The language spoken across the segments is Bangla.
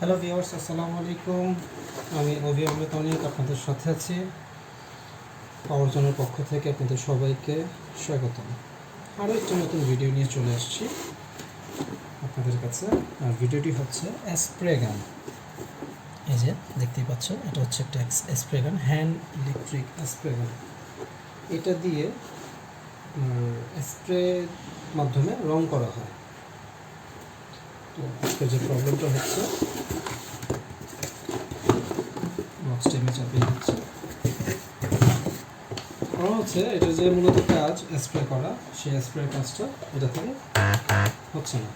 হ্যালো ভিউয়ার্স, আসসালামু আলাইকুম। আমি অভি অমৃত অনেক আপনাদের সাথে আছি। পাওয়ার জোনের পক্ষ থেকে আপনাদের সবাইকে স্বাগতম। আরও একটি নতুন ভিডিও নিয়ে চলে আসছি আপনাদের কাছে। আর ভিডিওটি হচ্ছে স্প্রে গান। এই যে দেখতেই পাচ্ছেন, এটা হচ্ছে একটা স্প্রে গান, হ্যান্ড ইলেকট্রিক স্প্রে গান। এটা দিয়ে স্প্রে মাধ্যমে রং করা হয়। তো আজকে যে প্রবলেমটা হচ্ছে, বক্সটা আমি চাপিয়ে দিচ্ছি। কারণ হচ্ছে এটা যে মূলত কাজ স্প্রে করা, সেই স্প্রে কাজটা এটা থেকে হচ্ছে না।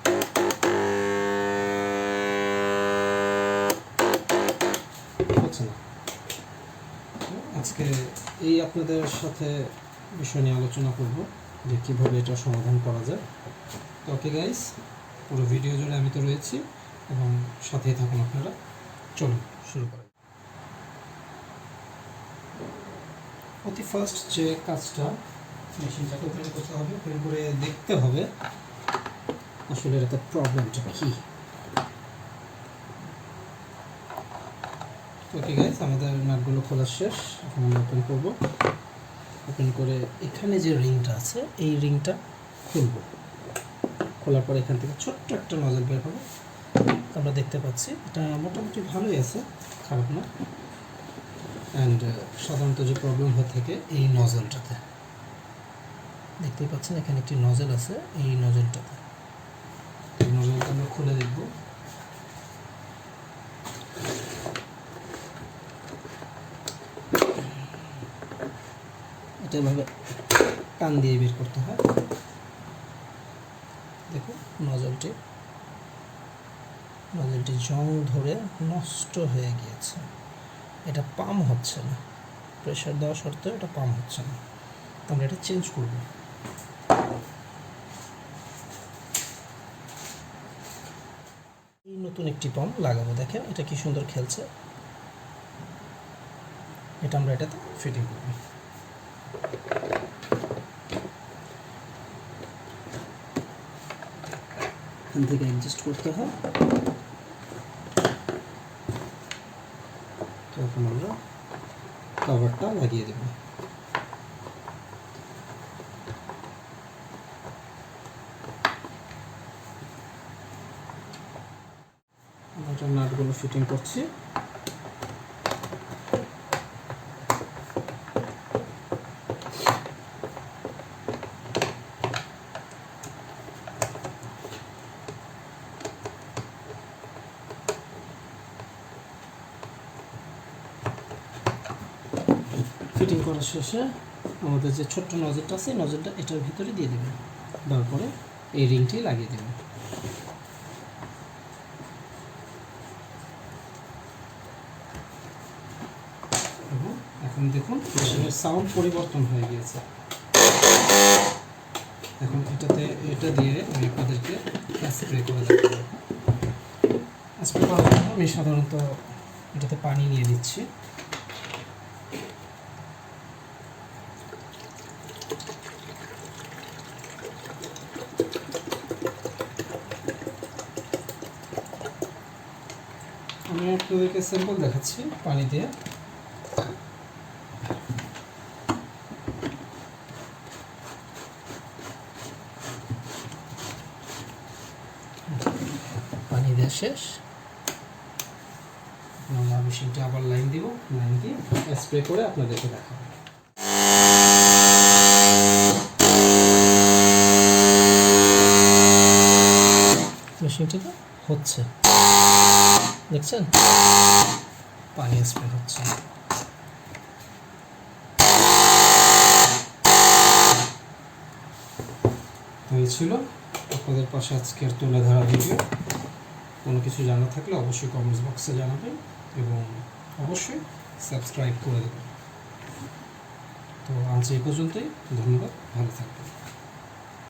আজকে এই আপনাদের সাথে বিষয় নিয়ে আলোচনা করব যে কীভাবে এটা সমাধান করা যায়। তো ওকে গাইস, পুরো ভিডিও জুড়ে আমি তো রয়েছি এবং সাথেই থাকুন আপনারা। চলুন শুরু করা। অতি ফার্স্ট যে কাজটা, মেশিনটাকে ওপেন করতে হবে, ওপেন করে দেখতে হবে আসলে এটাতে প্রবলেমটা কী। ওকে গাইস, আমাদের নাটগুলো খোলা শেষ। এখন আমরা ওপেন করবো। ওপেন করে এখানে যে রিংটা আছে, এই রিংটা খুলবো। খোলার পরে এখান থেকে ছোট্ট একটা নজল বের হবে। আমরা দেখতে পাচ্ছি এটা মোটামুটি ভালোই আছে, খারাপ না। অ্যান্ড সাধারণত যে প্রবলেম হয়ে থাকে এই নজলটাতে, দেখতেই পাচ্ছেন এখানে একটি নজল আছে। এই নজলটাতে, এই নজলটা আমরা খুলে দেখব। এটা এভাবে টান দিয়ে বের করতে হয়। দেখুন নজলটি জং ধরে নষ্ট হয়ে গিয়েছে। এটা পাম্প হচ্ছে না, প্রেশার দেওয়া সত্ত্বেও এটা পাম্প হচ্ছে না। তো আমরা এটা চেঞ্জ করব। এই নতুন একটি পাম্প লাগাবো। দেখেন এটা কি সুন্দর খেলছে। এটা আমরা এটাতে ফিটিং করব। এখান থেকে অ্যাডজাস্ট করতে হয়। তো এখন আমরা কভারটা লাগিয়ে দেব। আমরা নাটগুলো ফিটিং করছি। ফিটিং করার শেষে আমাদের যে ছোট্ট নজলটা আছে, নজলটা এটার ভিতরে দিয়ে দেবেন। দেওয়ার পরে এই রিংটি লাগিয়ে দেবেন। এখন দেখুন মেশিনের সাউন্ড পরিবর্তন হয়ে গিয়েছে। এখন এটা দিয়ে আমি আপনাদেরকে স্প্রে করে দেবো। স্প্রে করার জন্য আমি সাধারণত এটাতে পানি নিয়ে নিচ্ছি। আমি আপনাদেরকে স্যাম্পল দেখাচ্ছি পানি দিয়ে। পানি দেওয়া শেষ। আমরা মেশিনটা আবার লাইন দিব। লাইন দিয়ে স্প্রে করে আপনাদেরকে দেখাবো। মেশিনটিতে হচ্ছে, দেখছেন পানি স্প্রে হচ্ছে। তো এই ছিল আপনাদের পাশে আজকের তুলে ধরা ভিডিও। কোনো কিছু জানা থাকলে অবশ্যই কমেন্টস বক্সে জানাবেন এবং অবশ্যই সাবস্ক্রাইব করে দেবেন। তো আজ এই পর্যন্তই। ধন্যবাদ, ভালো থাকবেন।